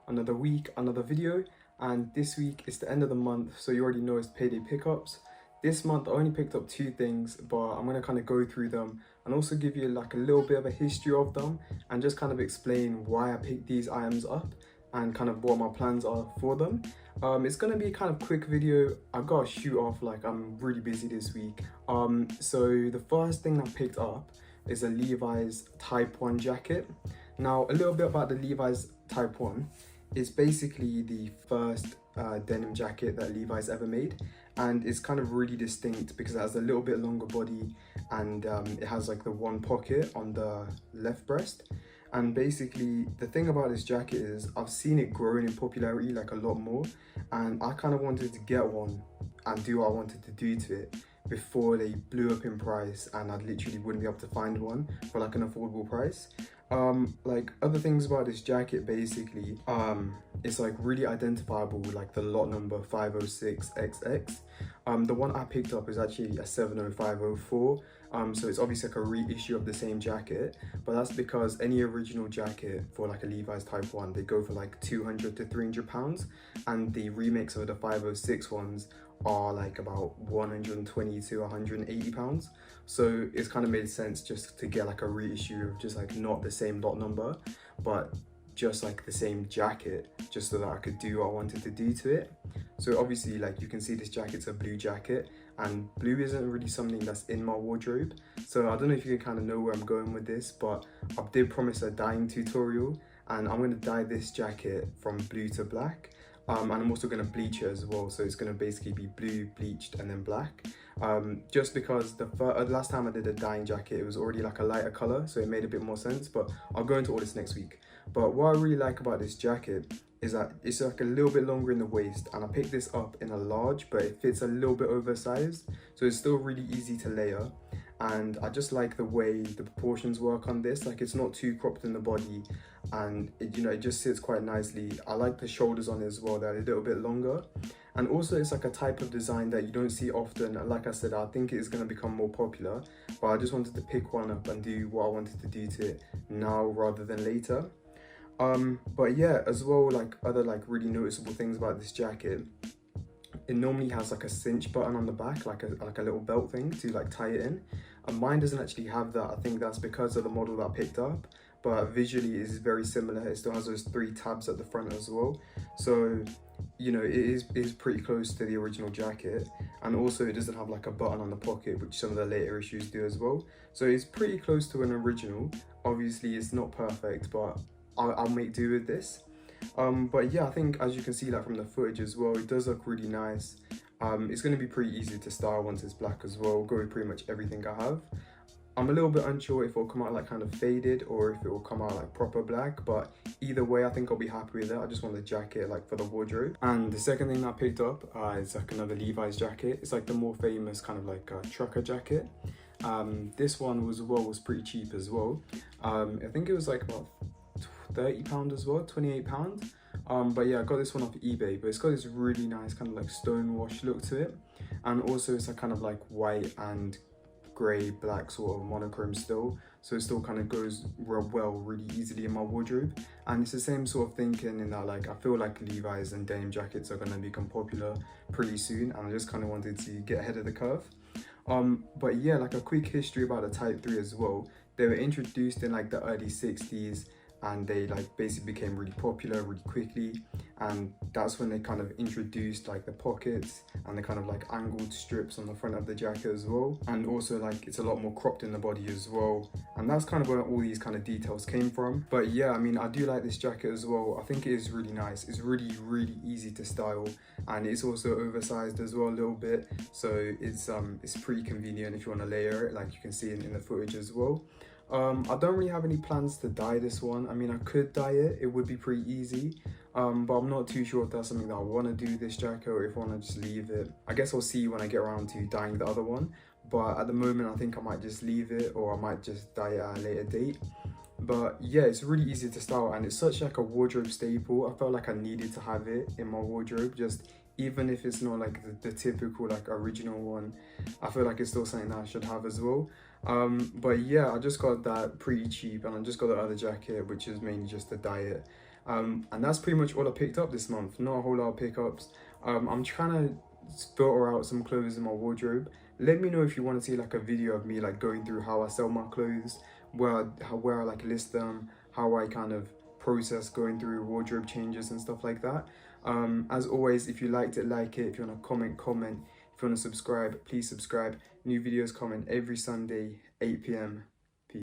another week, another video. And this week is the end of the month, so you already know it's payday pickups. This month I only picked up two things, but I'm gonna kind of go through them and also give you like a little bit of a history of them and just kind of explain why I picked these items up and kind of what my plans are for them. It's gonna be a kind of quick video. I've got to shoot off, like I'm really busy this week. So the first thing I picked up is a Levi's Type 1 jacket. Now, a little bit about the Levi's Type 1. It's basically the first denim jacket that Levi's ever made, and it's kind of really distinct because it has a little bit longer body and it has like the one pocket on the left breast. And basically the thing about this jacket is I've seen it growing in popularity like a lot more, and I kind of wanted to get one and do what I wanted to do to it before they blew up in price and I literally wouldn't be able to find one for like an affordable price. Like other things about this jacket, basically it's like really identifiable with like the lot number 506XX. The one I picked up is actually a 70504, so it's obviously like a reissue of the same jacket, but that's because any original jacket for like a Levi's Type 1, they go for like 200 to 300 pounds, and the remix of the 506 ones are like about 120 to 180 pounds. So it's kind of made sense just to get like a reissue of just like not the same lot number, but just like the same jacket, just so that I could do what I wanted to do to it. So obviously, like you can see, this jacket's a blue jacket, and blue isn't really something that's in my wardrobe. So I don't know if you can kind of know where I'm going with this, but I did promise a dyeing tutorial, and I'm going to dye this jacket from blue to black. And I'm also going to bleach it as well, so it's going to basically be blue, bleached, and then black. Just because the last time I did a dyeing jacket, it was already like a lighter color, so it made a bit more sense, but I'll go into all this next week. But what I really like about this jacket is that it's like a little bit longer in the waist, and I picked this up in a large, but it fits a little bit oversized, so it's still really easy to layer. And I just like the way the proportions work on this. Like, it's not too cropped in the body, and it, you know, it just sits quite nicely. I like the shoulders on it as well, they're a little bit longer. And also it's like a type of design that you don't see often, and like I said, I think it is going to become more popular, but I just wanted to pick one up and do what I wanted to do to it now rather than later. But yeah, as well, like other like really noticeable things about this jacket, it normally has like a cinch button on the back, like a little belt thing to like tie it in, and mine doesn't actually have that. I think that's because of the model that I picked up, but visually it is very similar. It still has those 3 tabs at the front as well, so you know, it is pretty close to the original jacket. And also it doesn't have like a button on the pocket, which some of the later issues do as well, so it's pretty close to an original. Obviously it's not perfect, but I'll make do with this. But yeah, I think as you can see, like from the footage as well, it does look really nice. It's going to be pretty easy to style once it's black as well. Go with pretty much everything I have. I'm a little bit unsure if it'll come out like kind of faded or if it will come out like proper black, but either way I think I'll be happy with it. I just want the jacket like for the wardrobe. And the second thing that I picked up is like another Levi's jacket. It's like the more famous kind of like trucker jacket. This one was pretty cheap as well. I think it was like about £30 as well, £28. But yeah, I got this one off eBay, but it's got this really nice kind of like stonewash look to it, and also it's a kind of like white and grey black sort of monochrome still, so it still kind of goes well really easily in my wardrobe. And it's the same sort of thinking in that, like, I feel like Levi's and denim jackets are going to become popular pretty soon, and I just kind of wanted to get ahead of the curve. But yeah, like a quick history about the Type 3 as well. They were introduced in like the early 60s, and they like basically became really popular really quickly, and that's when they kind of introduced like the pockets and the kind of like angled strips on the front of the jacket as well, and also like it's a lot more cropped in the body as well, and that's kind of where all these kind of details came from. But yeah, I mean, I do like this jacket as well. I think it is really nice. It's really easy to style, and it's also oversized as well a little bit, so it's pretty convenient if you want to layer it, like you can see in the footage as well. I don't really have any plans to dye this one. I mean, I could dye it, it would be pretty easy, but I'm not too sure if that's something that I want to do with this jacket or if I want to just leave it. I guess I'll see when I get around to dyeing the other one, but at the moment I think I might just leave it, or I might just dye it at a later date. But yeah, it's really easy to style, and it's such like a wardrobe staple. I felt like I needed to have it in my wardrobe, just even if it's not like the typical like original one. I feel like it's still something that I should have as well. But yeah, I just got that pretty cheap, and I just got the other jacket, which is mainly just to dye it. And that's pretty much all I picked up this month. Not a whole lot of pickups. I'm trying to filter out some clothes in my wardrobe. Let me know if you want to see like a video of me like going through how I sell my clothes, where I like list them, how I kind of process going through wardrobe changes and stuff like that. As always, if you liked it, like it. If you want to comment. If you want to subscribe, please subscribe. New videos coming every Sunday, 8 p.m.